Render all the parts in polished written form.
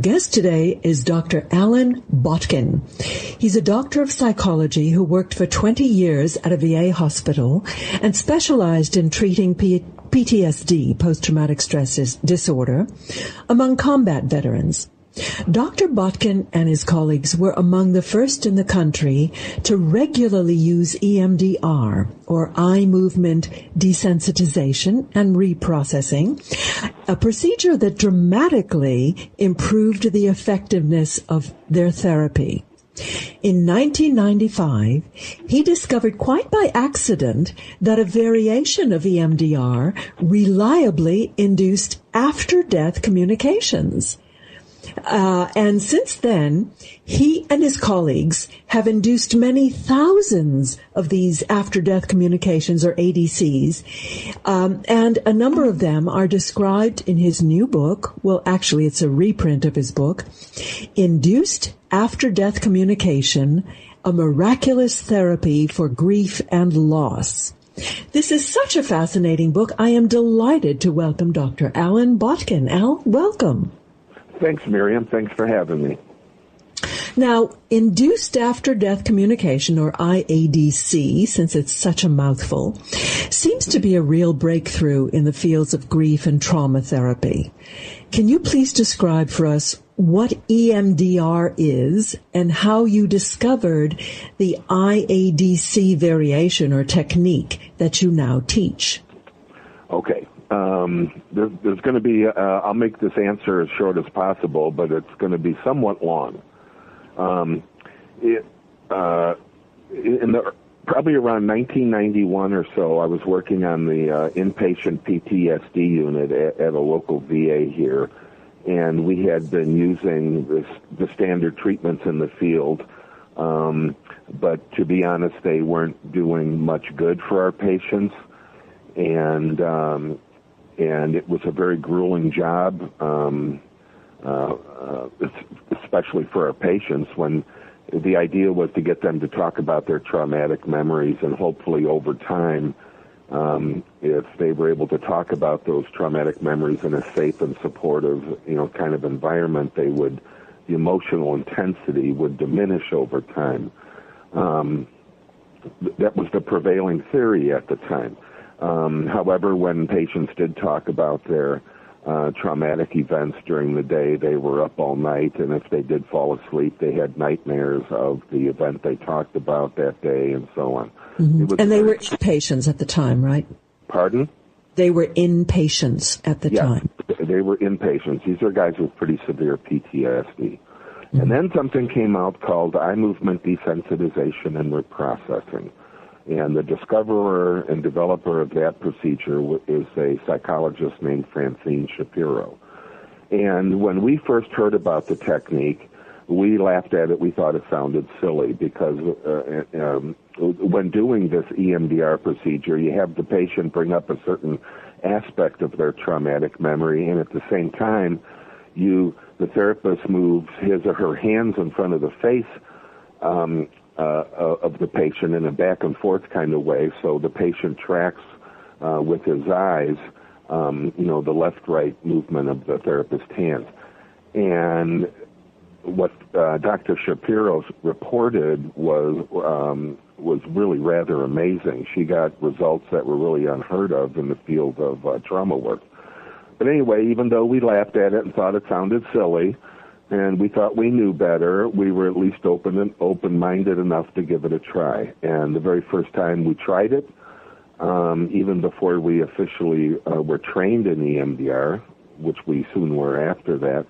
guest today is Dr. Allan Botkin. He's a doctor of psychology who worked for 20 years at a VA hospital and specialized in treating PTSD, post-traumatic stress disorder, among combat veterans. Dr. Botkin and his colleagues were among the first in the country to regularly use EMDR, or eye movement desensitization and reprocessing, a procedure that dramatically improved the effectiveness of their therapy. In 1995, he discovered quite by accident that a variation of EMDR reliably induced after-death communications. And since then, he and his colleagues have induced many thousands of these after-death communications, or ADCs, and a number of them are described in his new book. Well, actually, it's a reprint of his book, Induced After-Death Communication, A Miraculous Therapy for Grief and Loss. This is such a fascinating book. I am delighted to welcome Dr. Allan Botkin. Al, welcome. Thanks, Miriam. Thanks for having me. Now, induced after-death communication, or IADC, since it's such a mouthful, seems to be a real breakthrough in the fields of grief and trauma therapy. Can you please describe for us what EMDR is and how you discovered the IADC variation or technique that you now teach? Okay. There's going to be, I'll make this answer as short as possible, but it's going to be somewhat long. Probably around 1991 or so, I was working on the inpatient PTSD unit at a local VA here, and we had been using the standard treatments in the field, but to be honest, they weren't doing much good for our patients, and it was a very grueling job, especially for our patients, when the idea was to get them to talk about their traumatic memories, and hopefully over time, if they were able to talk about those traumatic memories in a safe and supportive, kind of environment, the emotional intensity would diminish over time. That was the prevailing theory at the time. However, when patients did talk about their traumatic events during the day, they were up all night, and if they did fall asleep, they had nightmares of the event they talked about that day, and so on. Mm-hmm. And they were inpatients at the time, right? Pardon? They were inpatients at the time. They were inpatients. These are guys with pretty severe PTSD. Mm-hmm. And then something came out called eye movement desensitization and reprocessing. And the discoverer and developer of that procedure is a psychologist named Francine Shapiro. And when we first heard about the technique, we laughed at it. We thought it sounded silly because when doing this EMDR procedure, you have the patient bring up a certain aspect of their traumatic memory, and at the same time, the therapist moves his or her hands in front of the face of the patient in a back and forth kind of way, so the patient tracks with his eyes, the left-right movement of the therapist's hands. And what Dr. Shapiro reported was really rather amazing. She got results that were really unheard of in the field of trauma work. But anyway, even though we laughed at it and thought it sounded silly, and we thought we knew better, we were at least open-minded enough to give it a try. And the very first time we tried it, even before we officially were trained in EMDR, which we soon were after that,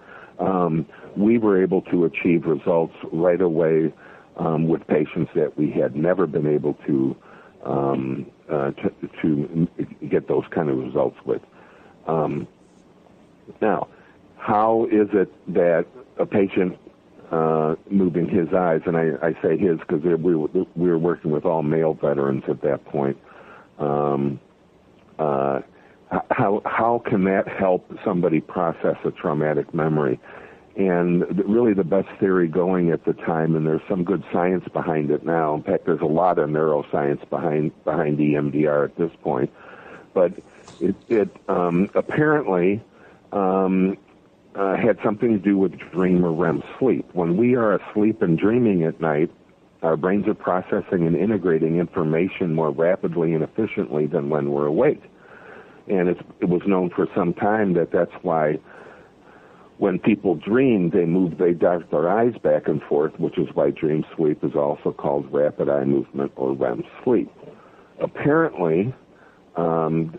we were able to achieve results right away with patients that we had never been able to get those kind of results with. Now, how is it that a patient moving his eyes, and I say his because we were working with all male veterans at that point, how can that help somebody process a traumatic memory? And really the best theory going at the time, and there's some good science behind it now. In fact, there's a lot of neuroscience behind EMDR at this point. But it apparently had something to do with dream or REM sleep. When we are asleep and dreaming at night, our brains are processing and integrating information more rapidly and efficiently than when we're awake. And it was known for some time that that's why when people dream, they dart their eyes back and forth, which is why dream sleep is also called rapid eye movement or REM sleep. Apparently,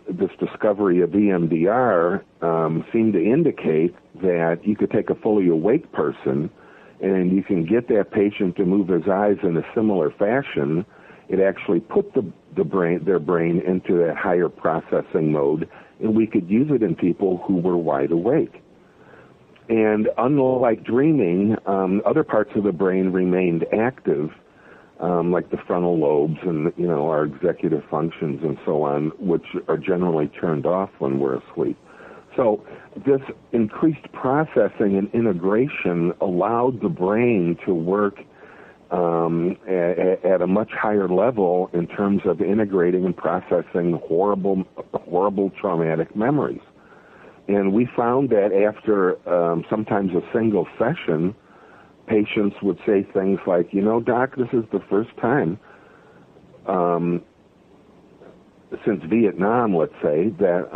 this discovery of EMDR seemed to indicate that you could take a fully awake person and you can get that patient to move his eyes in a similar fashion. It actually put their brain into that higher processing mode, and we could use it in people who were wide awake. And unlike dreaming, other parts of the brain remained active, like the frontal lobes and, our executive functions and so on, which are generally turned off when we're asleep. So this increased processing and integration allowed the brain to work at a much higher level in terms of integrating and processing horrible traumatic memories. And we found that after sometimes a single session, patients would say things like, Doc, this is the first time since Vietnam, let's say, that,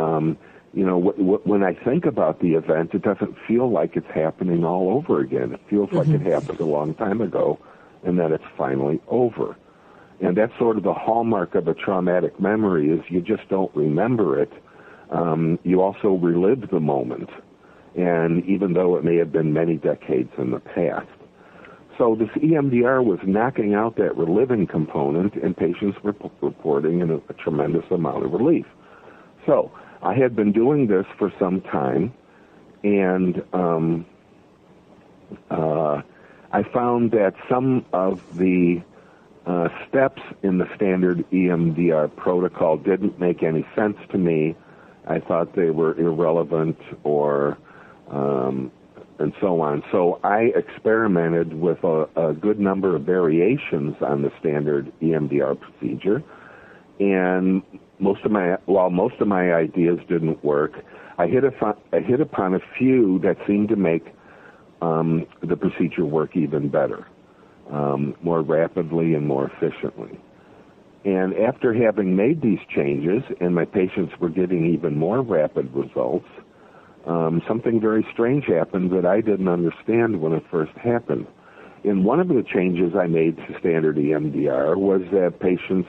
when I think about the event, it doesn't feel like it's happening all over again. It feels like it happened a long time ago, and that it's finally over. And that's sort of the hallmark of a traumatic memory, is you just don't remember it. You also relive the moment, and even though it may have been many decades in the past. So this EMDR was knocking out that reliving component, and patients were reporting a tremendous amount of relief. So I had been doing this for some time, and I found that some of the steps in the standard EMDR protocol didn't make any sense to me. I thought they were irrelevant or and so on. So I experimented with a good number of variations on the standard EMDR procedure, and while most of my ideas didn't work, I hit upon a few that seemed to make the procedure work even better, more rapidly and more efficiently. And after having made these changes, and my patients were getting even more rapid results, something very strange happened that I didn't understand when it first happened. And one of the changes I made to standard EMDR was that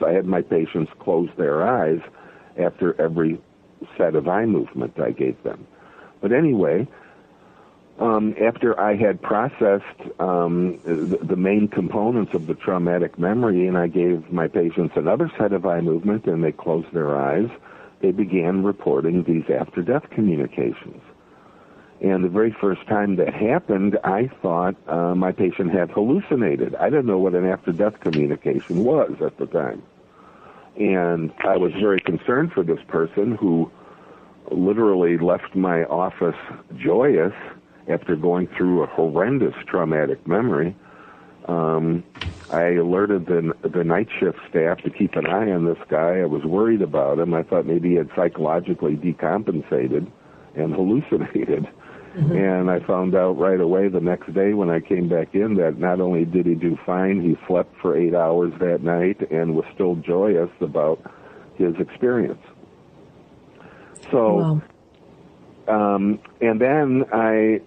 I had my patients close their eyes after every set of eye movement I gave them. But anyway, after I had processed the main components of the traumatic memory, and I gave my patients another set of eye movement and they closed their eyes, they began reporting these after-death communications. And the very first time that happened, I thought my patient had hallucinated. I didn't know what an after-death communication was at the time. And I was very concerned for this person who literally left my office joyous after going through a horrendous traumatic memory. I alerted the night shift staff to keep an eye on this guy. I was worried about him. I thought maybe he had psychologically decompensated and hallucinated. Mm-hmm. And I found out right away the next day when I came back in that not only did he do fine, he slept for 8 hours that night and was still joyous about his experience. So, wow. And then I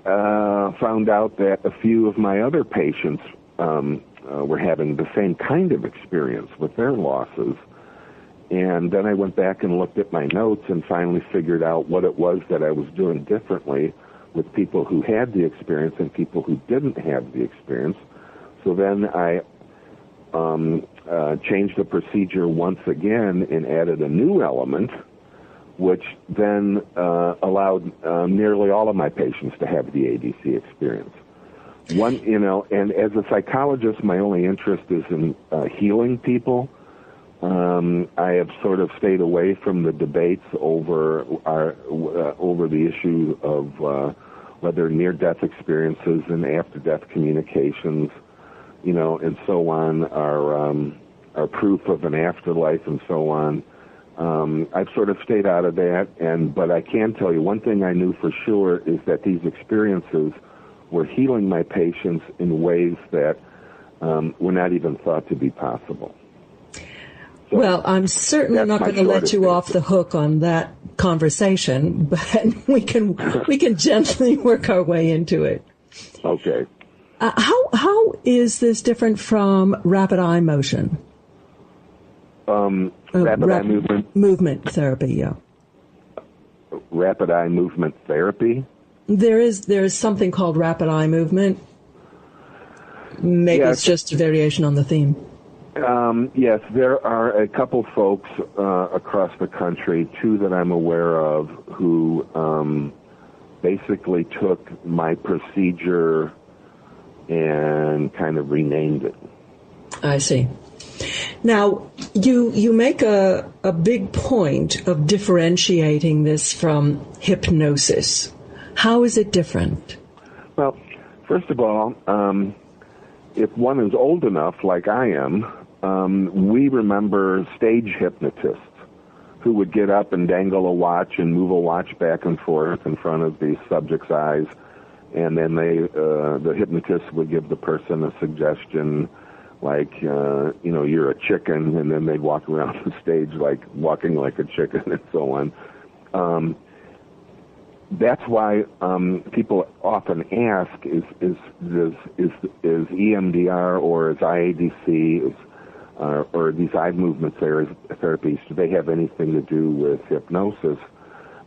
found out that a few of my other patients were having the same kind of experience with their losses. And then I went back and looked at my notes and finally figured out what it was that I was doing differently with people who had the experience and people who didn't have the experience. So then I changed the procedure once again and added a new element, which then allowed nearly all of my patients to have the ADC experience. And as a psychologist, my only interest is in healing people. I have sort of stayed away from the debates over the issue of whether near-death experiences and after-death communications, and so on are proof of an afterlife and so on. I've sort of stayed out of that, but I can tell you one thing I knew for sure is that these experiences were healing my patients in ways that were not even thought to be possible. So well, I'm certainly not going to let you off the hook on that conversation, but we can gently work our way into it. Okay. How is this different from rapid eye motion? Rapid eye movement? Movement therapy, yeah. Rapid eye movement therapy? There is something called rapid eye movement. Maybe it's just a variation on the theme. Yes, there are a couple folks across the country, two that I'm aware of, who basically took my procedure and kind of renamed it. I see. Now, you make a big point of differentiating this from hypnosis. How is it different? Well, first of all, if one is old enough, like I am, we remember stage hypnotists who would get up and dangle a watch and move a watch back and forth in front of the subject's eyes, and then the hypnotist would give the person a suggestion like, you're a chicken, and then they'd walk around the stage like walking like a chicken and so on. That's why people often ask, is EMDR or is IADC or these eye movement therapies, do they have anything to do with hypnosis?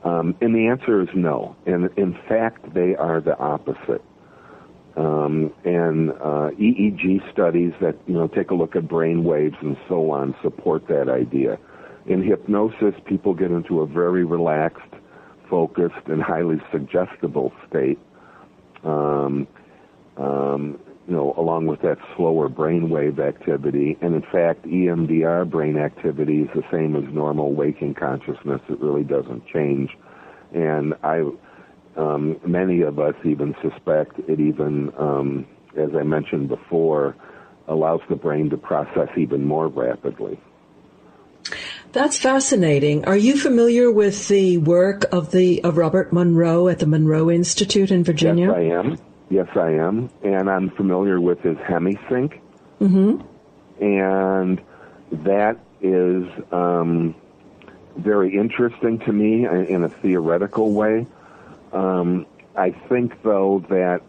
And the answer is no. And in fact, they are the opposite. And EEG studies that take a look at brain waves and so on support that idea. In hypnosis, people get into a very relaxed, focused, and highly suggestible state, along with that slower brainwave activity. And in fact, EMDR brain activity is the same as normal waking consciousness. It really doesn't change. And many of us even suspect it even, as I mentioned before, allows the brain to process even more rapidly. That's fascinating. Are you familiar with the work of Robert Monroe at the Monroe Institute in Virginia? Yes, I am. And I'm familiar with his HemiSync. Mm-hmm. And that is very interesting to me in a theoretical way. I think, though, that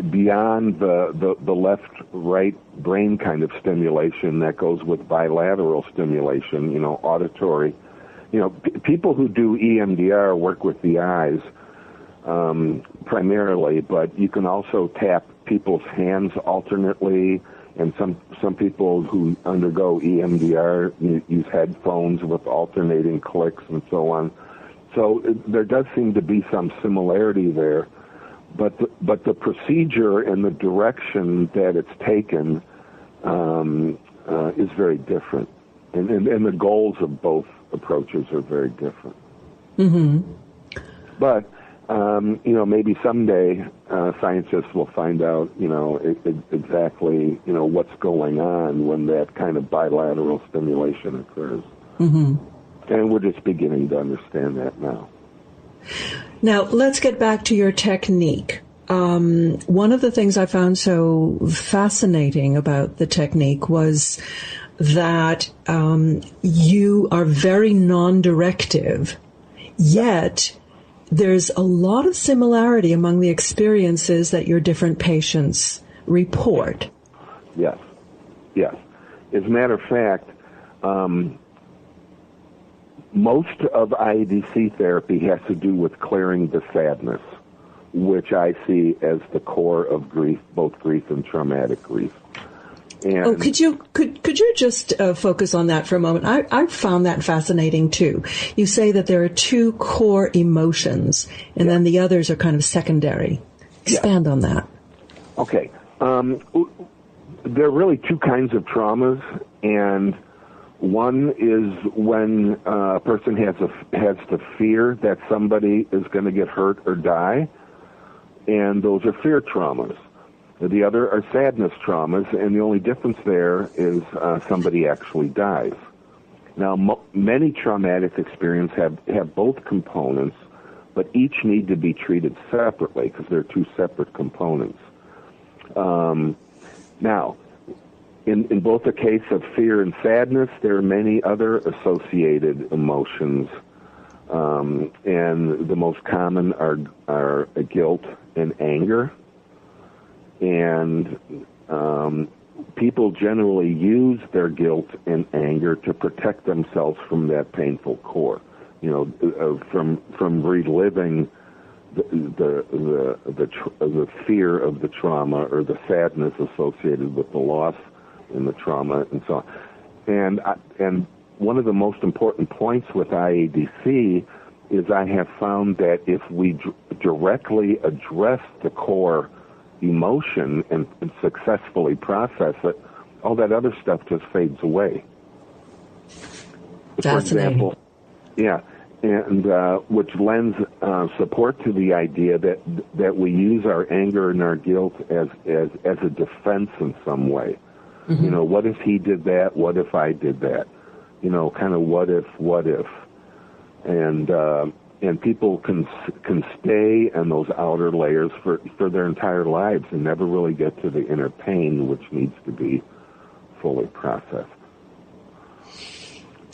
beyond the left-right brain kind of stimulation that goes with bilateral stimulation, auditory, people who do EMDR work with the eyes primarily, but you can also tap people's hands alternately, and some people who undergo EMDR use headphones with alternating clicks and so on. So there does seem to be some similarity there. But the procedure and the direction that it's taken is very different, and the goals of both approaches are very different. Mm-hmm. But maybe someday scientists will find out exactly what's going on when that kind of bilateral stimulation occurs. Mm-hmm. And we're just beginning to understand that now. Now, let's get back to your technique. One of the things I found so fascinating about the technique was that you are very non-directive, yet there's a lot of similarity among the experiences that your different patients report. Yes. As a matter of fact, most of IADC therapy has to do with clearing the sadness, which I see as the core of grief, both grief and traumatic grief. And could you just focus on that for a moment? I found that fascinating too. You say that there are two core emotions, and then the others are kind of secondary. Expand on that. Okay. There are really two kinds of traumas, and one is when a person has the fear that somebody is going to get hurt or die, and those are fear traumas. The other are sadness traumas, and the only difference there is somebody actually dies. Now, many traumatic experiences have both components, but each need to be treated separately because they're two separate components. Now, in both the case of fear and sadness, there are many other associated emotions, and the most common are guilt and anger. And people generally use their guilt and anger to protect themselves from that painful core, from reliving the fear of the trauma or the sadness associated with the loss and the trauma and so on. And one of the most important points with IADC is I have found that if we directly address the core emotion and successfully process it, all that other stuff just fades away. For example, and which lends support to the idea that we use our anger and our guilt as a defense in some way. Mm-hmm. What if he did that? What if I did that? Kind of what if, and people can stay in those outer layers for their entire lives and never really get to the inner pain, which needs to be fully processed.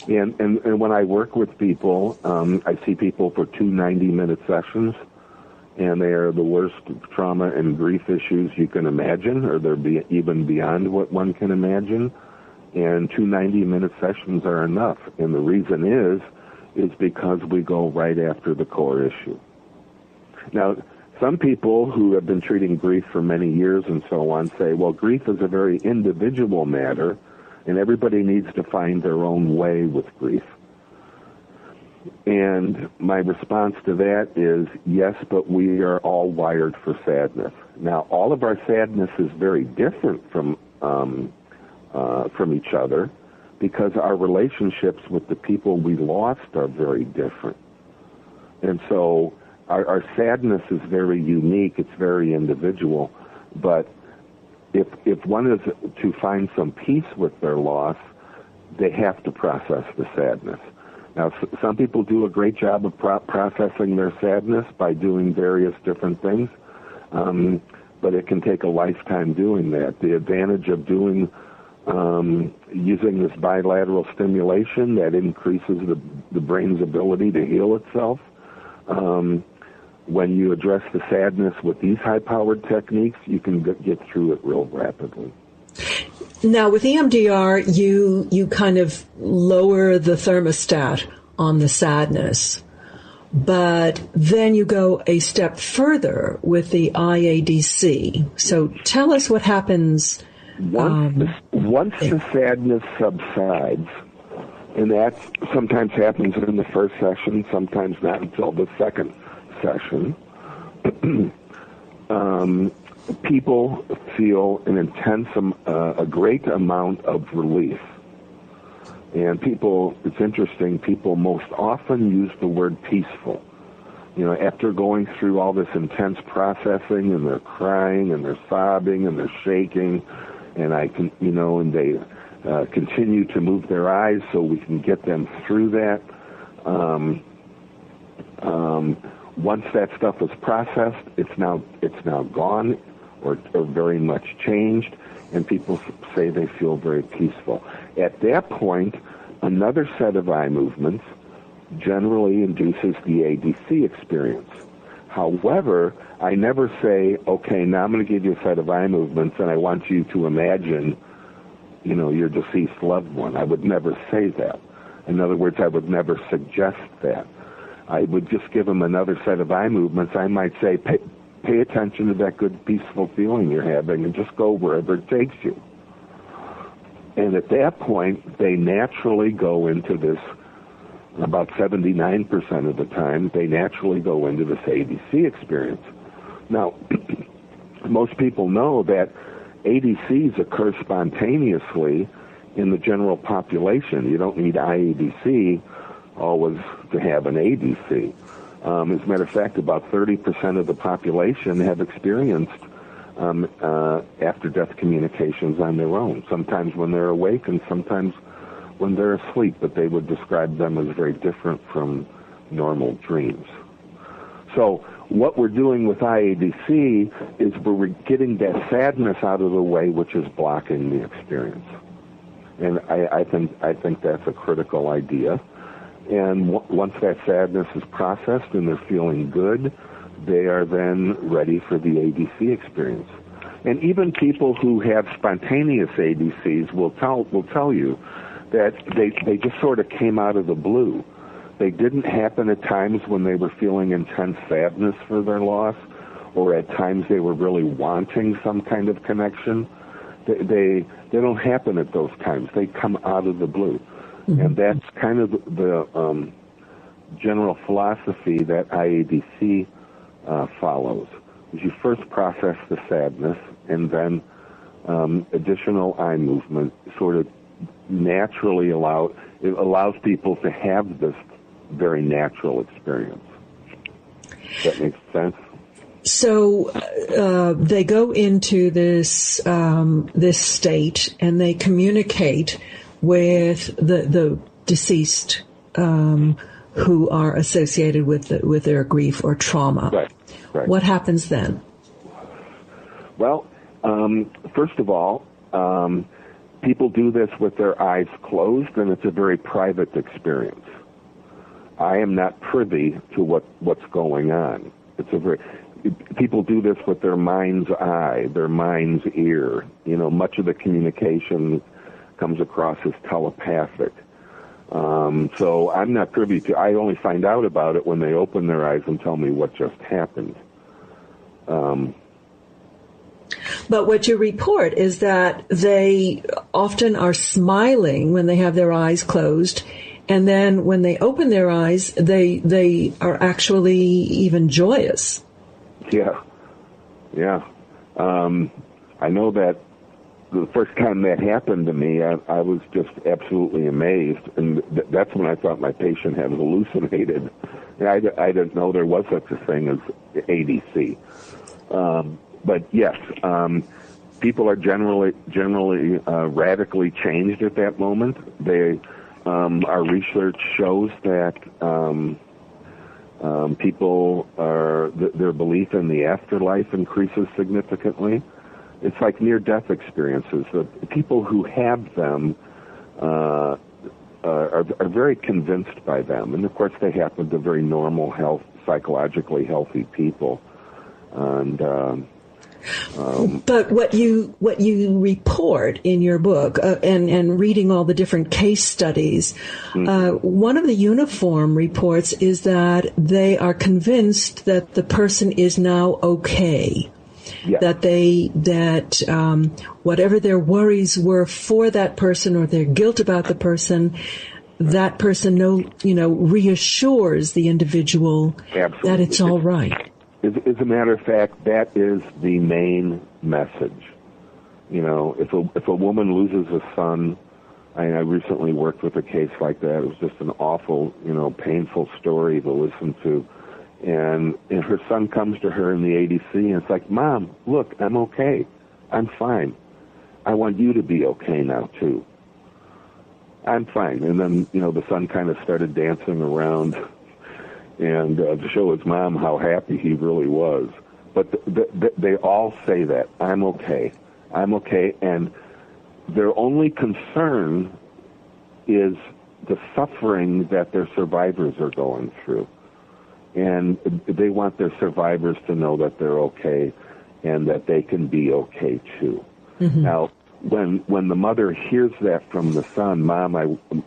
And when I work with people, I see people for 2 90-minute sessions, and they are the worst trauma and grief issues you can imagine, or they're even beyond what one can imagine. And 2 90-minute sessions are enough. And the reason is because we go right after the core issue. Now, some people who have been treating grief for many years and so on say, well, grief is a very individual matter, and everybody needs to find their own way with grief. And my response to that is, yes, but we are all wired for sadness. Now, all of our sadness is very different from each other, because our relationships with the people we lost are very different. And so our sadness is very unique, it's very individual, but if one is to find some peace with their loss, they have to process the sadness. Now, some people do a great job of processing their sadness by doing various different things, but it can take a lifetime doing that. The advantage of doing using this bilateral stimulation that increases the brain's ability to heal itself. When you address the sadness with these high-powered techniques, you can get through it real rapidly. Now, with EMDR, you kind of lower the thermostat on the sadness, but then you go a step further with the IADC. So tell us what happens. Once the sadness subsides, and that sometimes happens in the first session, sometimes not until the second session, people feel an intense, a great amount of relief. And it's interesting, people most often use the word peaceful. After going through all this intense processing, and they're crying, and they're sobbing, and they're shaking, and and they continue to move their eyes so we can get them through that. Once that stuff is processed, it's now gone, or very much changed, and people say they feel very peaceful. At that point, another set of eye movements generally induces the ADC experience. However, I never say, okay, now I'm going to give you a set of eye movements, and I want you to imagine, your deceased loved one. I would never say that. In other words, I would never suggest that. I would just give them another set of eye movements. I might say, pay attention to that good, peaceful feeling you're having, and just go wherever it takes you. And at that point, they naturally go into this, about 79% of the time, they naturally go into this ADC experience. Now, most people know that ADCs occur spontaneously in the general population. You don't need IADC always to have an ADC. As a matter of fact, about 30% of the population have experienced after-death communications on their own, sometimes when they're awake and sometimes when they're asleep, but they would describe them as very different from normal dreams. So what we're doing with IADC is we're getting that sadness out of the way, which is blocking the experience. And I think that's a critical idea. And once that sadness is processed and they're feeling good, they are then ready for the ADC experience. And even people who have spontaneous ADCs will tell you that they just sort of came out of the blue. They didn't happen at times when they were feeling intense sadness for their loss, or at times they were really wanting some kind of connection. They don't happen at those times. They come out of the blue. Mm-hmm. And that's kind of the general philosophy that IADC follows. Is you first process the sadness, and then additional eye movement sort of naturally allows people to have this very natural experience. Does that make sense? So they go into this this state, and they communicate with the deceased who are associated with their grief or trauma. Right. What happens then? Well, first of all, people do this with their eyes closed, and it's a very private experience. I am not privy to what's going on. People do this with their mind's eye, their mind's ear. Much of the communication comes across as telepathic. So I'm not privy to. I only find out about it when they open their eyes and tell me what just happened. But what you report is that they often are smiling when they have their eyes closed, and then when they open their eyes, they are actually even joyous. Yeah. I know that the first time that happened to me, I was just absolutely amazed, and that's when I thought my patient had hallucinated. I didn't know there was such a thing as ADC. But yes, people are generally radically changed at that moment. Our research shows that people their belief in the afterlife increases significantly. It's like near-death experiences. The people who have them are very convinced by them, and of course they happen to very normal, psychologically healthy people. And but what you report in your book, and reading all the different case studies, one of the uniform reports is that they are convinced that the person is now okay. Yeah. That whatever their worries were for that person or their guilt about the person, that person reassures the individual Absolutely. that it's all right. As a matter of fact, that is the main message. If a woman loses a son, I recently worked with a case like that. It was just an awful, painful story to listen to. And her son comes to her in the ADC, and it's like, Mom, look, I'm okay. I'm fine. I want you to be okay now, too. I'm fine. And then, the son kind of started dancing around and to show his mom how happy he really was. But they all say that, I'm okay. I'm okay. And their only concern is the suffering that their survivors are going through. And they want their survivors to know that they're okay and that they can be okay too. Mm-hmm. Now, when the mother hears that from the son, Mom,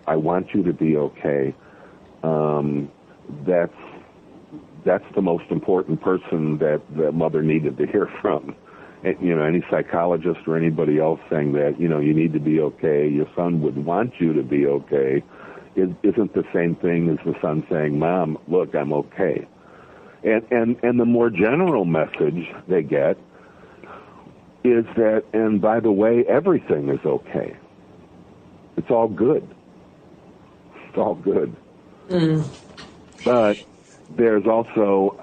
I want you to be okay, that's the most important person that the mother needed to hear from. Any psychologist or anybody else saying that, you need to be okay, your son would want you to be okay, isn't the same thing as the son saying, Mom, look, I'm okay. And the more general message they get is that, and by the way, everything is okay. It's all good. It's all good. Mm. But there's also,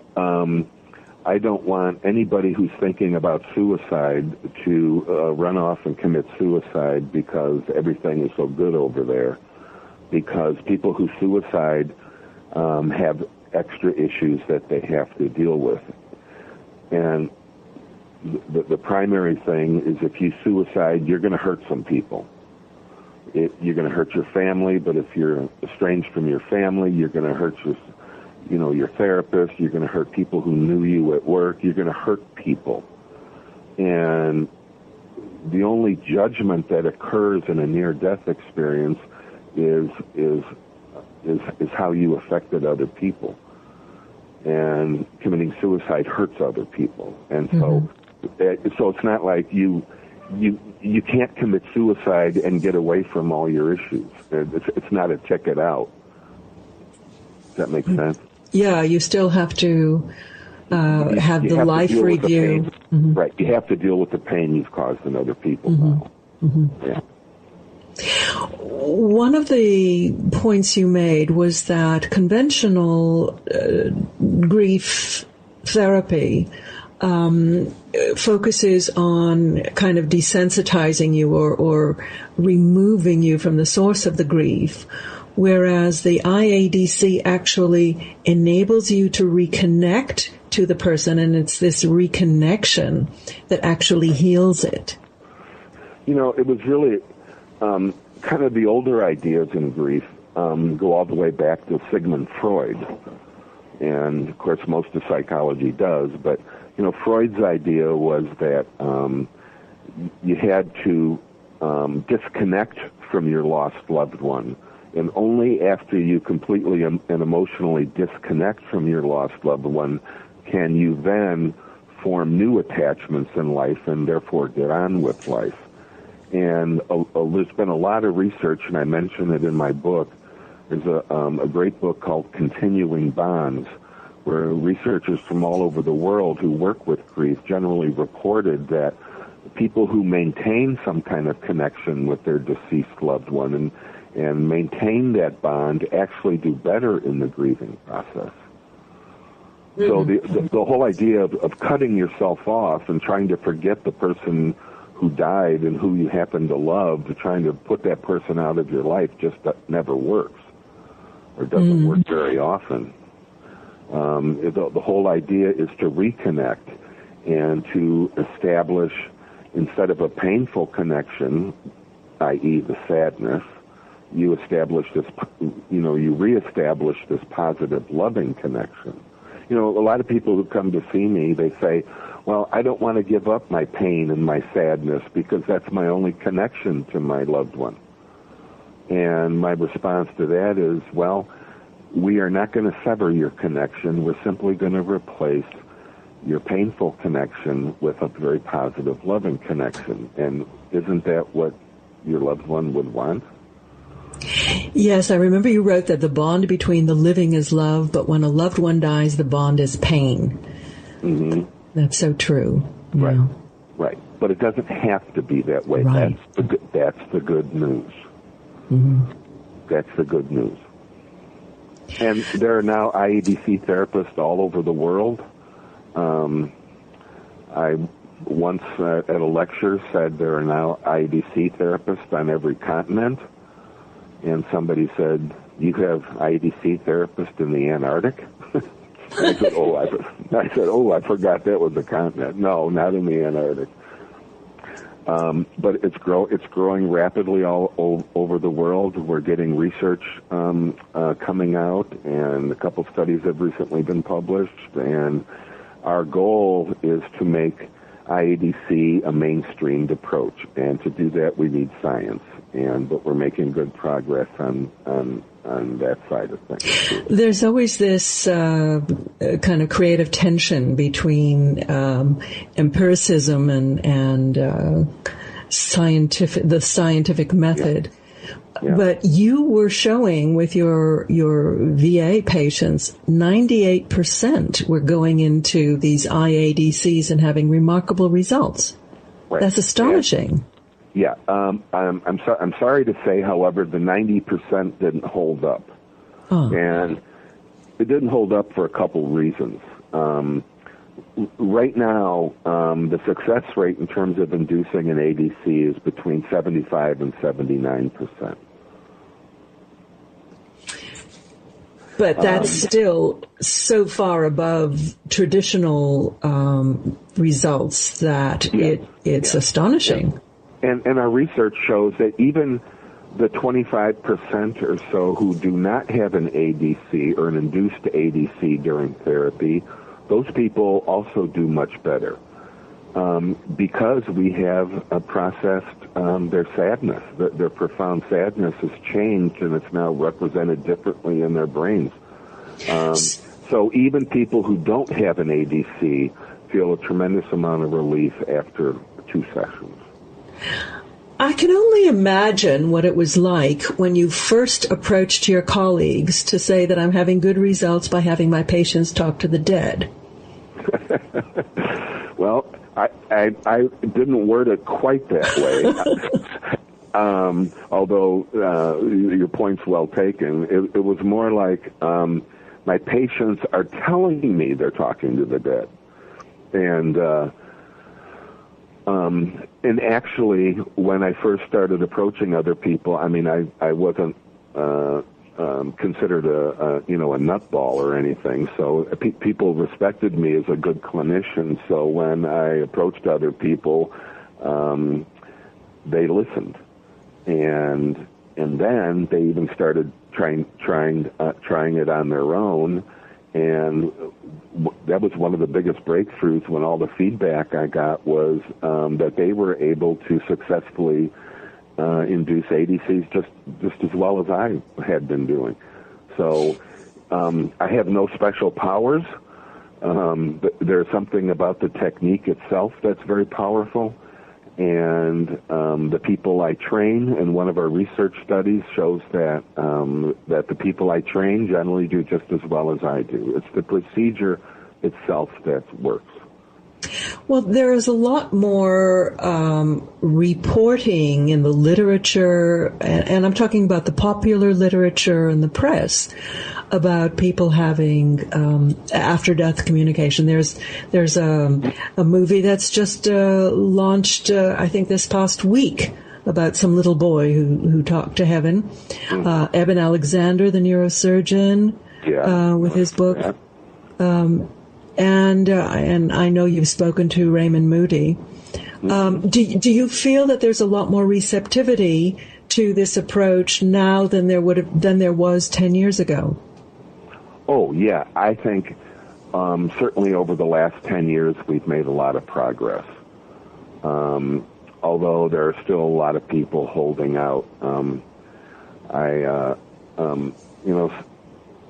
I don't want anybody who's thinking about suicide to run off and commit suicide because everything is so good over there. because people who suicide have extra issues that they have to deal with. And the primary thing is if you suicide, you're going to hurt some people. You're going to hurt your family, but if you're estranged from your family, you're going to hurt your therapist. You're going to hurt people who knew you at work. You're going to hurt people. And the only judgment that occurs in a near-death experience is how you affected other people. And committing suicide hurts other people. And so it's not like you can't commit suicide and get away from all your issues. It's not a ticket out. Does that make sense? Yeah, you still have to have the life review. Right, you have to deal with the pain you've caused in other people now. Yeah. One of the points you made was that conventional grief therapy focuses on kind of desensitizing you or removing you from the source of the grief, whereas the IADC actually enables you to reconnect to the person, and it's this reconnection that actually heals it. It was really kind of the older ideas in grief go all the way back to Sigmund Freud. And, of course, most of psychology does. But, Freud's idea was that you had to disconnect from your lost loved one. And only after you completely and emotionally disconnect from your lost loved one can you then form new attachments in life and therefore get on with life. And there's been a lot of research, and I mention it in my book. There's a great book called Continuing Bonds, where researchers from all over the world who work with grief generally reported that people who maintain some kind of connection with their deceased loved one and maintain that bond actually do better in the grieving process. So the whole idea of cutting yourself off and trying to forget the person who died and who you happen to love, to trying to put that person out of your life just never works, or doesn't work very often. The whole idea is to reconnect and to establish, instead of a painful connection, i.e. the sadness, you reestablish this positive, loving connection. A lot of people who come to see me, they say, well, I don't want to give up my pain and my sadness because that's my only connection to my loved one. And my response to that is, well, we are not going to sever your connection. We're simply going to replace your painful connection with a very positive, loving connection. And isn't that what your loved one would want? Yes, I remember you wrote that the bond between the living is love, but when a loved one dies, the bond is pain. That's so true. Right, yeah. Right. But it doesn't have to be that way. Right. That's the good news. That's the good news. And there are now IADC therapists all over the world. I once at a lecture said there are now IADC therapists on every continent. And somebody said, you have IADC therapists in the Antarctic? I said, I forgot that was a continent. No, not in the Antarctic. But it's growing rapidly all over the world. We're getting research coming out, and a couple studies have recently been published. And our goal is to make IADC a mainstreamed approach, and to do that we need science. But we're making good progress on that side of things. There's always this kind of creative tension between empiricism and the scientific method. Yeah. But you were showing with your VA patients, 98% were going into these IADCs and having remarkable results. Right. That's astonishing. Yeah, I'm sorry to say, however, the 90% didn't hold up, and it didn't hold up for a couple reasons. Right now, the success rate in terms of inducing an ADC is between 75 and 79%. But that's still so far above traditional results that it's astonishing. Yeah. And our research shows that even the 25% or so who do not have an ADC or an induced ADC during therapy, those people also do much better because we have processed their sadness. Their profound sadness has changed, and it's now represented differently in their brains. So even people who don't have an ADC feel a tremendous amount of relief after 2 sessions. I can only imagine what it was like when you first approached your colleagues to say that I'm having good results by having my patients talk to the dead. Well, I didn't word it quite that way, although your point's well taken. It was more like my patients are telling me they're talking to the dead. And actually, when I first started approaching other people, I mean, I wasn't considered a nutball or anything. So people respected me as a good clinician. So when I approached other people, they listened, and then they even started trying it on their own. And that was one of the biggest breakthroughs when all the feedback I got was that they were able to successfully induce ADCs just as well as I had been doing. So I have no special powers. There's something about the technique itself that's very powerful. And the people I train, and one of our research studies shows that that the people I train generally do just as well as I do. It's the procedure itself that works. Well, there is a lot more reporting in the literature, and I'm talking about the popular literature and the press, about people having after-death communication. There's a movie that's just launched, I think, this past week, about some little boy who talked to heaven. Eben Alexander, the neurosurgeon, with his book. And I know you've spoken to Raymond Moody. Do you feel that there's a lot more receptivity to this approach now than there was 10 years ago? Oh, yeah. I think certainly over the last 10 years we've made a lot of progress. Although there are still a lot of people holding out.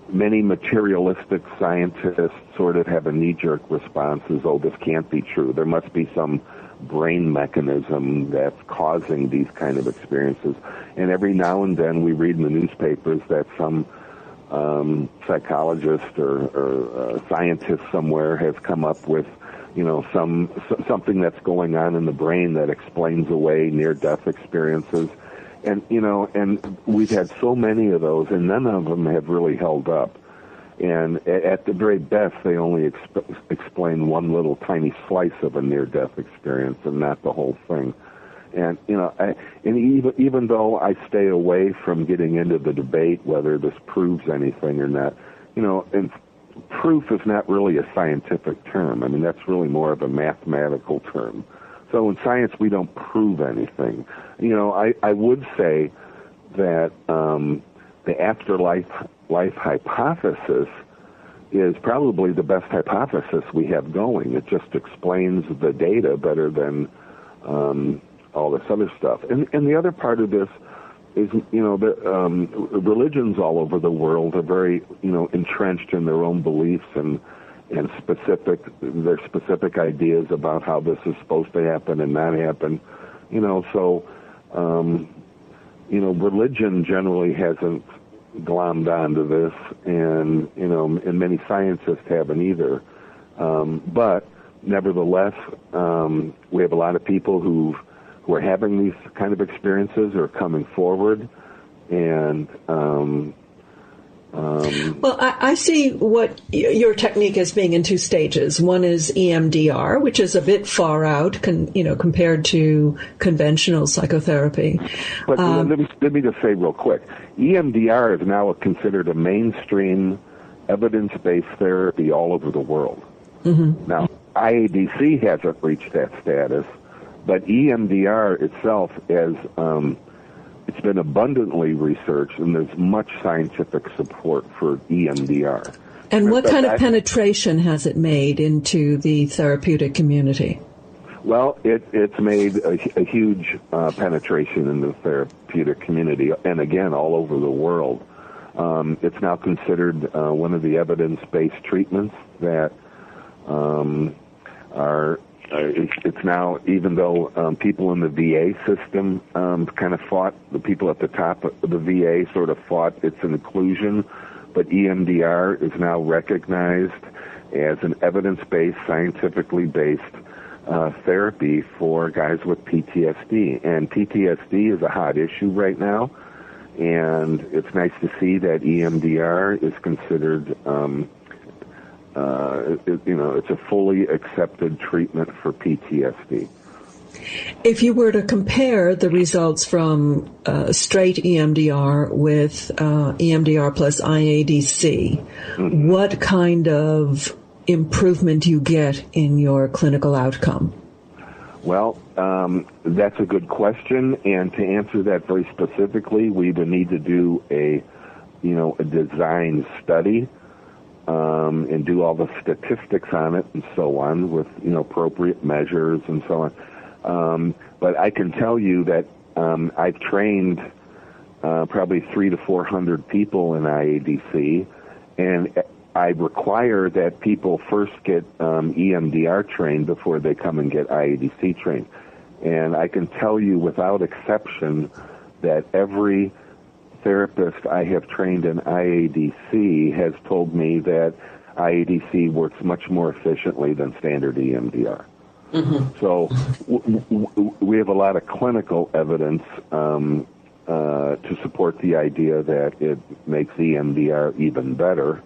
Many materialistic scientists sort of have a knee-jerk response as, oh, this can't be true. There must be some brain mechanism that's causing these kind of experiences. And every now and then we read in the newspapers that some psychologist or scientist somewhere has come up with, something that's going on in the brain that explains away near-death experiences. And, and we've had so many of those, and none of them have really held up. And at the very best, they only explain one little tiny slice of a near-death experience and not the whole thing. And, even though I stay away from getting into the debate whether this proves anything or not, and proof is not really a scientific term. I mean, that's really more of a mathematical term. So in science, we don't prove anything. I would say that the afterlife hypothesis is probably the best hypothesis we have going. It just explains the data better than all this other stuff. And the other part of this is, religions all over the world are very, entrenched in their own beliefs and their specific ideas about how this is supposed to happen and not happen. Religion generally hasn't glommed onto this, and many scientists haven't either. But nevertheless, we have a lot of people who are having these kind of experiences or coming forward, and well, I see what your technique as being in 2 stages. One is EMDR, which is a bit far out, compared to conventional psychotherapy. But let me just say real quick, EMDR is now considered a mainstream evidence-based therapy all over the world. Now, IADC hasn't reached that status, but EMDR itself has it's been abundantly researched, and there's much scientific support for EMDR. And what kind of penetration has it made into the therapeutic community? Well, it's made a huge penetration in the therapeutic community, and again, all over the world. It's now considered one of the evidence-based treatments that it's now, even though people in the VA system kind of fought, the people at the top of the VA sort of fought its inclusion, but EMDR is now recognized as an evidence-based, scientifically based therapy for guys with PTSD. And PTSD is a hot issue right now, and it's nice to see that EMDR is considered it's a fully accepted treatment for PTSD. If you were to compare the results from straight EMDR with EMDR plus IADC, what kind of improvement do you get in your clinical outcome? Well, that's a good question, and to answer that very specifically, we would need to do a design study and do all the statistics on it and so on with appropriate measures and so on. But I can tell you that I've trained probably 300 to 400 people in IADC, and I require that people first get EMDR trained before they come and get IADC trained. And I can tell you without exception that every therapist I have trained in IADC has told me that IADC works much more efficiently than standard EMDR. So we have a lot of clinical evidence to support the idea that it makes EMDR even better,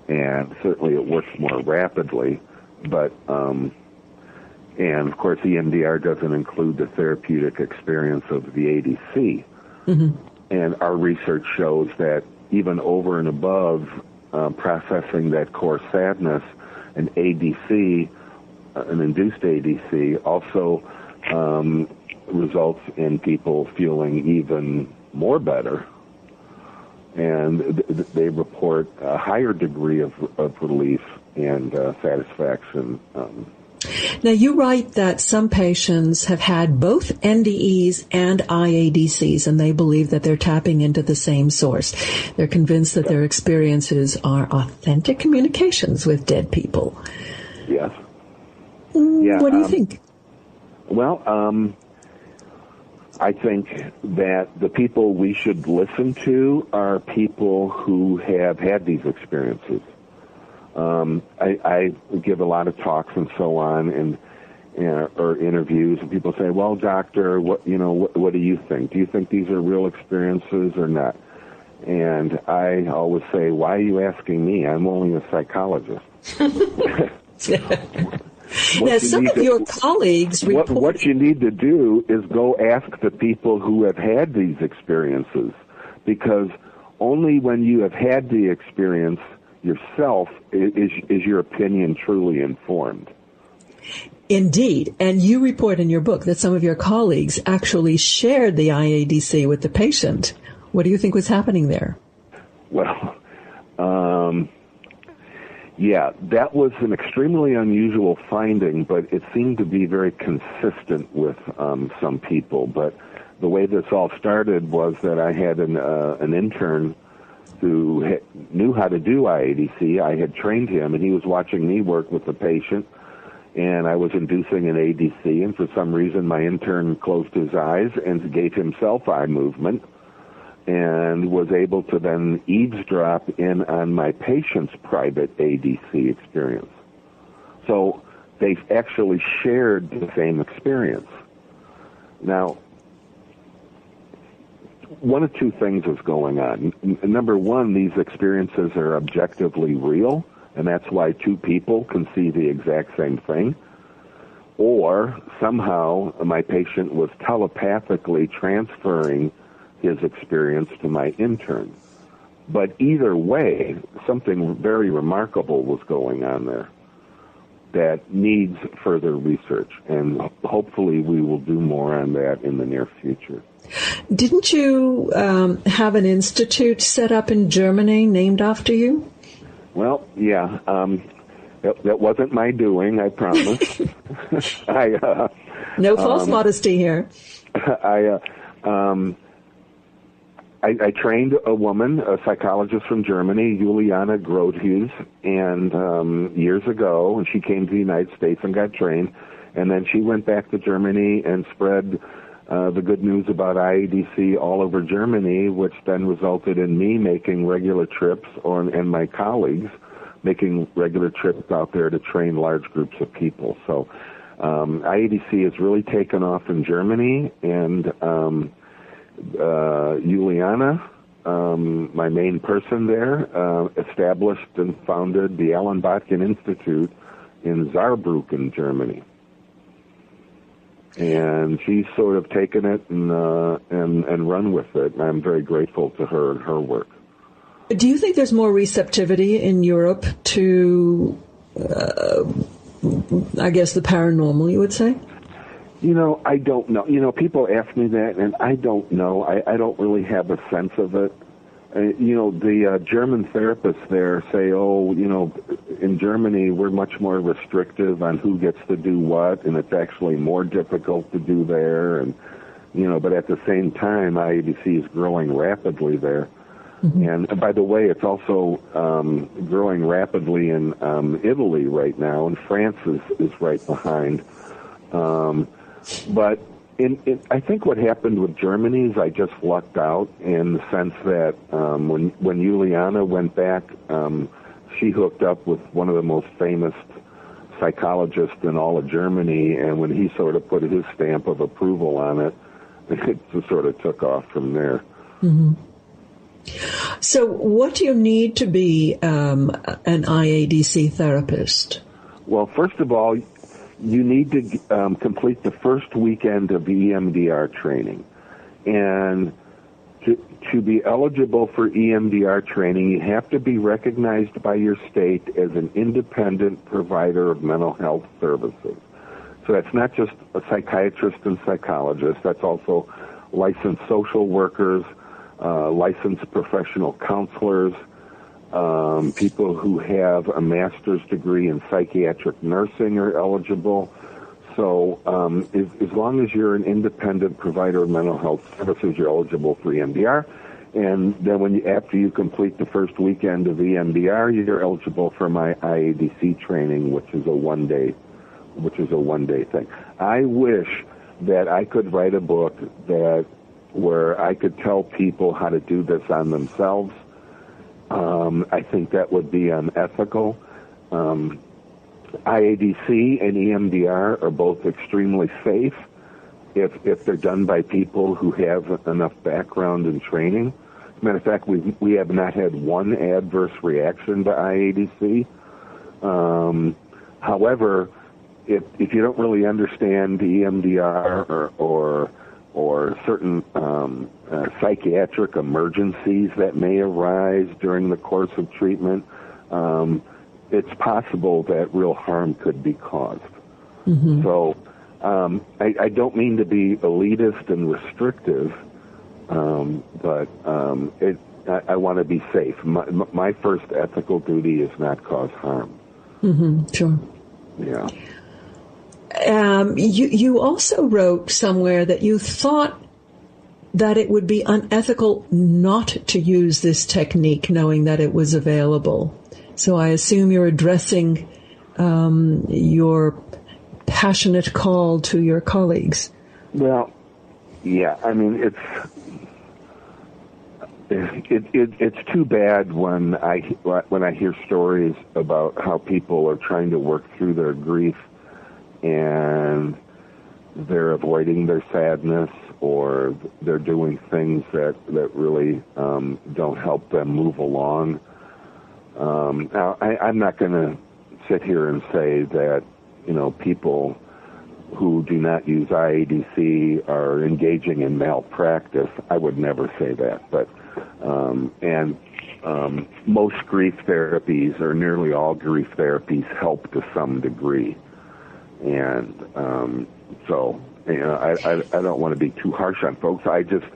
and certainly it works more rapidly. But and of course EMDR doesn't include the therapeutic experience of the ADC. And our research shows that even over and above processing that core sadness, an ADC, an induced ADC, also results in people feeling even more better. And they report a higher degree of relief and satisfaction. Now, you write that some patients have had both NDEs and IADCs, and they believe that they're tapping into the same source. They're convinced that their experiences are authentic communications with dead people. Yes. What do you think? Well, I think that the people we should listen to are people who have had these experiences. I give a lot of talks and so on, and or interviews, and people say, "Well, doctor, what do you think? Do you think these are real experiences or not?" And I always say, "Why are you asking me? I'm only a psychologist." Now, some of your colleagues report... What you need to do is go ask the people who have had these experiences, because only when you have had the experience yourself is your opinion truly informed. Indeed. And you report in your book that some of your colleagues actually shared the IADC with the patient. What do you think was happening there? Well, yeah, that was an extremely unusual finding, but it seemed to be very consistent with some people. But the way this all started was that I had an intern who knew how to do IADC. I had trained him, and he was watching me work with the patient, and I was inducing an ADC, and for some reason my intern closed his eyes and gave himself eye movement, and was able to then eavesdrop in on my patient's private ADC experience. So they actually shared the same experience. Now, one of two things is going on. Number one, these experiences are objectively real, and that's why two people can see the exact same thing. Or somehow my patient was telepathically transferring his experience to my intern. But either way, something very remarkable was going on there that needs further research, and hopefully we will do more on that in the near future. Didn't you have an institute set up in Germany named after you? Well, yeah. That wasn't my doing, I promise. No false modesty here. I trained a woman, a psychologist from Germany, Juliana Grothus, and years ago, and she came to the United States and got trained, and then she went back to Germany and spread the good news about IADC all over Germany, which then resulted in me making regular trips, and my colleagues making regular trips out there to train large groups of people. So IADC has really taken off in Germany, and Juliana, my main person there, established and founded the Allan Botkin Institute in Saarbrücken, Germany. And she's sort of taken it and run with it. And I'm very grateful to her and her work. Do you think there's more receptivity in Europe to, I guess, the paranormal, you would say? I don't know. People ask me that, and I don't know. I don't really have a sense of it. The German therapists there say, in Germany we're much more restrictive on who gets to do what, and it's actually more difficult to do there. And, but at the same time, IADC is growing rapidly there. Mm-hmm. And by the way, it's also growing rapidly in Italy right now, and France is right behind. But I think what happened with Germany is I just lucked out in the sense that when Juliana went back, she hooked up with one of the most famous psychologists in all of Germany, and when he sort of put his stamp of approval on it, it just sort of took off from there. Mm-hmm. So what do you need to be an IADC therapist? Well, first of all, you need to complete the first weekend of EMDR training. And to be eligible for EMDR training, you have to be recognized by your state as an independent provider of mental health services. So that's not just a psychiatrist and psychologist. That's also licensed social workers, licensed professional counselors, people who have a master's degree in psychiatric nursing are eligible. So as long as you're an independent provider of mental health services, you're eligible for EMDR. And then after you complete the first weekend of EMDR, you're eligible for my IADC training, which is a one-day thing. I wish that I could write a book where I could tell people how to do this on themselves. I think that would be unethical. IADC and EMDR are both extremely safe if they're done by people who have enough background and training. As a matter of fact, we have not had one adverse reaction to IADC. However, if you don't really understand EMDR or certain psychiatric emergencies that may arise during the course of treatment, it's possible that real harm could be caused. Mm-hmm. So I don't mean to be elitist and restrictive, but I want to be safe. My first ethical duty is not cause harm. Mm-hmm. Sure. Yeah. You also wrote somewhere that you thought that it would be unethical not to use this technique, knowing that it was available. So I assume you're addressing your passionate call to your colleagues. Well, yeah. I mean, it's too bad when I hear stories about how people are trying to work through their grief and they're avoiding their sadness, or they're doing things that really don't help them move along. Now, I'm not going to sit here and say that, people who do not use IADC are engaging in malpractice. I would never say that. But and most grief therapies, or nearly all grief therapies, help to some degree. And so, I don't want to be too harsh on folks. I just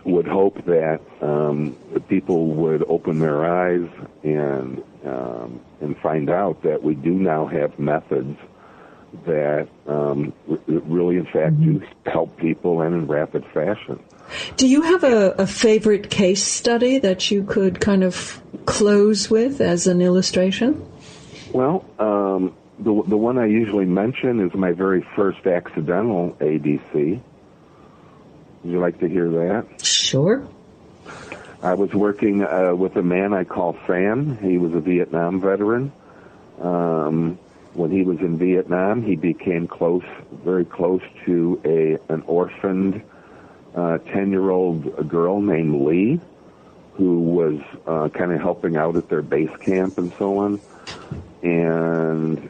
would hope that people would open their eyes and find out that we do now have methods that really, in fact, do help people, and in rapid fashion. Do you have a favorite case study that you could kind of close with as an illustration? Well, the one I usually mention is my very first accidental ADC. Would you like to hear that? Sure. I was working with a man I call Sam. He was a Vietnam veteran. When he was in Vietnam, he became very close to an orphaned 10-year-old girl named Lee, who was kind of helping out at their base camp and so on. And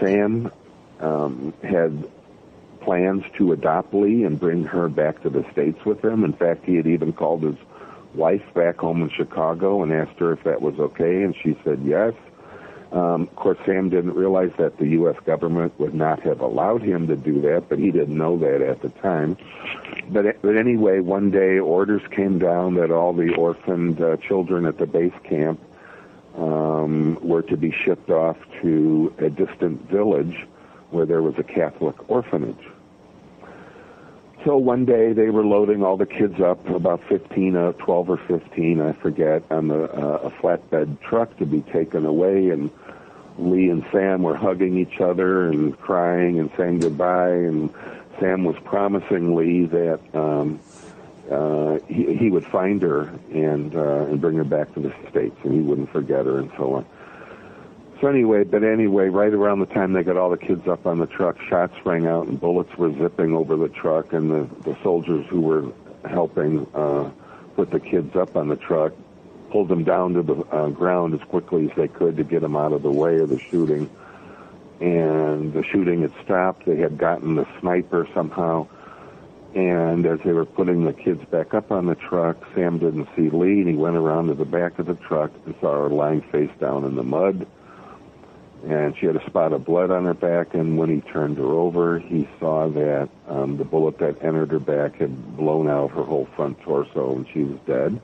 Sam had plans to adopt Lee and bring her back to the States with him. In fact, he had even called his wife back home in Chicago and asked her if that was okay, and she said yes. Of course, Sam didn't realize that the U.S. government would not have allowed him to do that, but he didn't know that at the time. But anyway, one day orders came down that all the orphaned children at the base camp were to be shipped off to a distant village where there was a Catholic orphanage. So one day they were loading all the kids up, about 12 or 15, I forget, on a flatbed truck to be taken away, and Lee and Sam were hugging each other and crying and saying goodbye, and Sam was promising Lee that he would find her and bring her back to the States, and he wouldn't forget her and so on. So anyway, right around the time they got all the kids up on the truck, shots rang out and bullets were zipping over the truck, and the soldiers who were helping put the kids up on the truck pulled them down to the ground as quickly as they could to get them out of the way of the shooting. And the shooting had stopped. They had gotten the sniper somehow. And as they were putting the kids back up on the truck, Sam didn't see Lee, and he went around to the back of the truck and saw her lying face down in the mud. And she had a spot of blood on her back, and when he turned her over, he saw that the bullet that entered her back had blown out her whole front torso, and she was dead.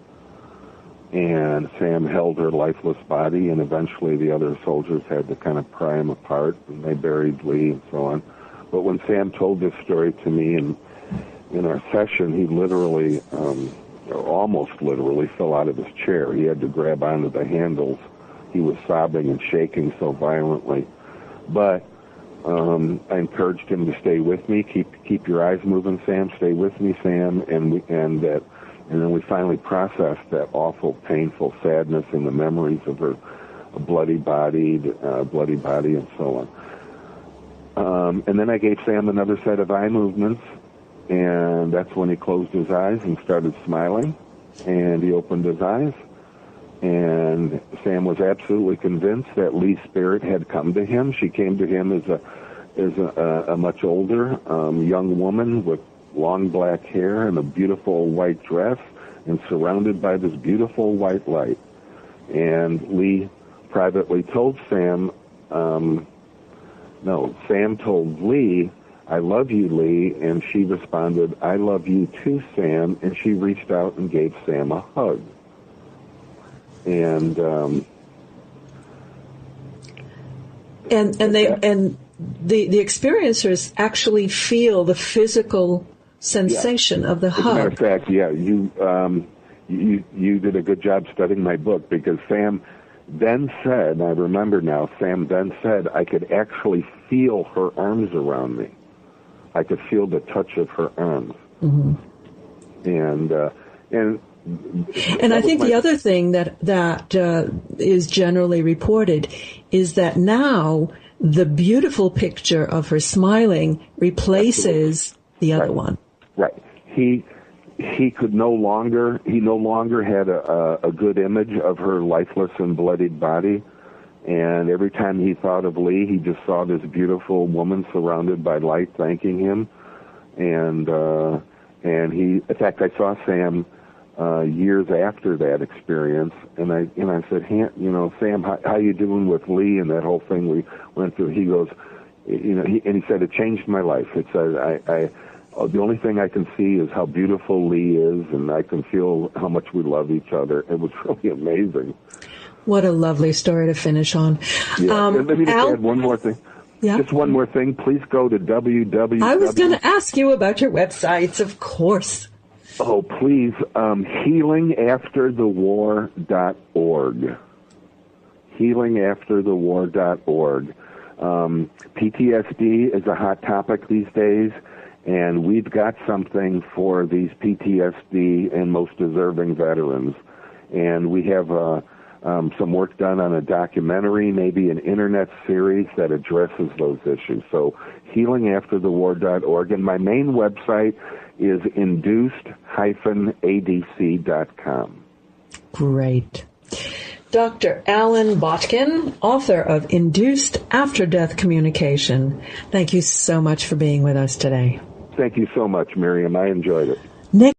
And Sam held her lifeless body, and eventually the other soldiers had to kind of pry him apart, and they buried Lee and so on. But when Sam told this story to me in our session, he literally, or almost literally, fell out of his chair. He had to grab onto the handles. He was sobbing and shaking so violently. But I encouraged him to stay with me. Keep your eyes moving, Sam. Stay with me, Sam. And then we finally processed that awful, painful sadness and the memories of her bloody body and so on. And then I gave Sam another set of eye movements, and that's when he closed his eyes and started smiling. And he opened his eyes. And Sam was absolutely convinced that Lee's spirit had come to him. She came to him as a much older young woman with long black hair and a beautiful white dress and surrounded by this beautiful white light. And Lee privately told Sam, Sam told Lee, "I love you, Lee," and she responded, "I love you too, Sam," and she reached out and gave Sam a hug. And the experiencers actually feel the physical sensation of the hug. As a matter of fact, yeah, you did a good job studying my book, because Sam then said, I remember now, Sam then said, I could actually feel her arms around me. I could feel the touch of her arms. Mm-hmm. And I think the other thing that is generally reported is that now the beautiful picture of her smiling replaces the other one. Right. He no longer had a good image of her lifeless and bloodied body, and every time he thought of Lee, he just saw this beautiful woman surrounded by light thanking him, and he, in fact, I saw Sam years after that experience, and I said, Sam, how you doing with Lee and that whole thing we went through? He goes, he said, it changed my life. It said, the only thing I can see is how beautiful Lee is, and I can feel how much we love each other. It was really amazing. What a lovely story to finish on. Yeah. Let me just add one more thing. Yeah. Just one more thing. Please go to www. I was going to ask you about your websites, of course. Oh, please. Healingafterthewar.org. Healingafterthewar.org. PTSD is a hot topic these days, and we've got something for these PTSD and most deserving veterans. And we have some work done on a documentary, maybe an internet series that addresses those issues. So healingafterthewar.org. And my main website is induced-adc.com. Great. Dr. Allan Botkin, author of Induced After-Death Communication. Thank you so much for being with us today. Thank you so much, Miriam. I enjoyed it. Next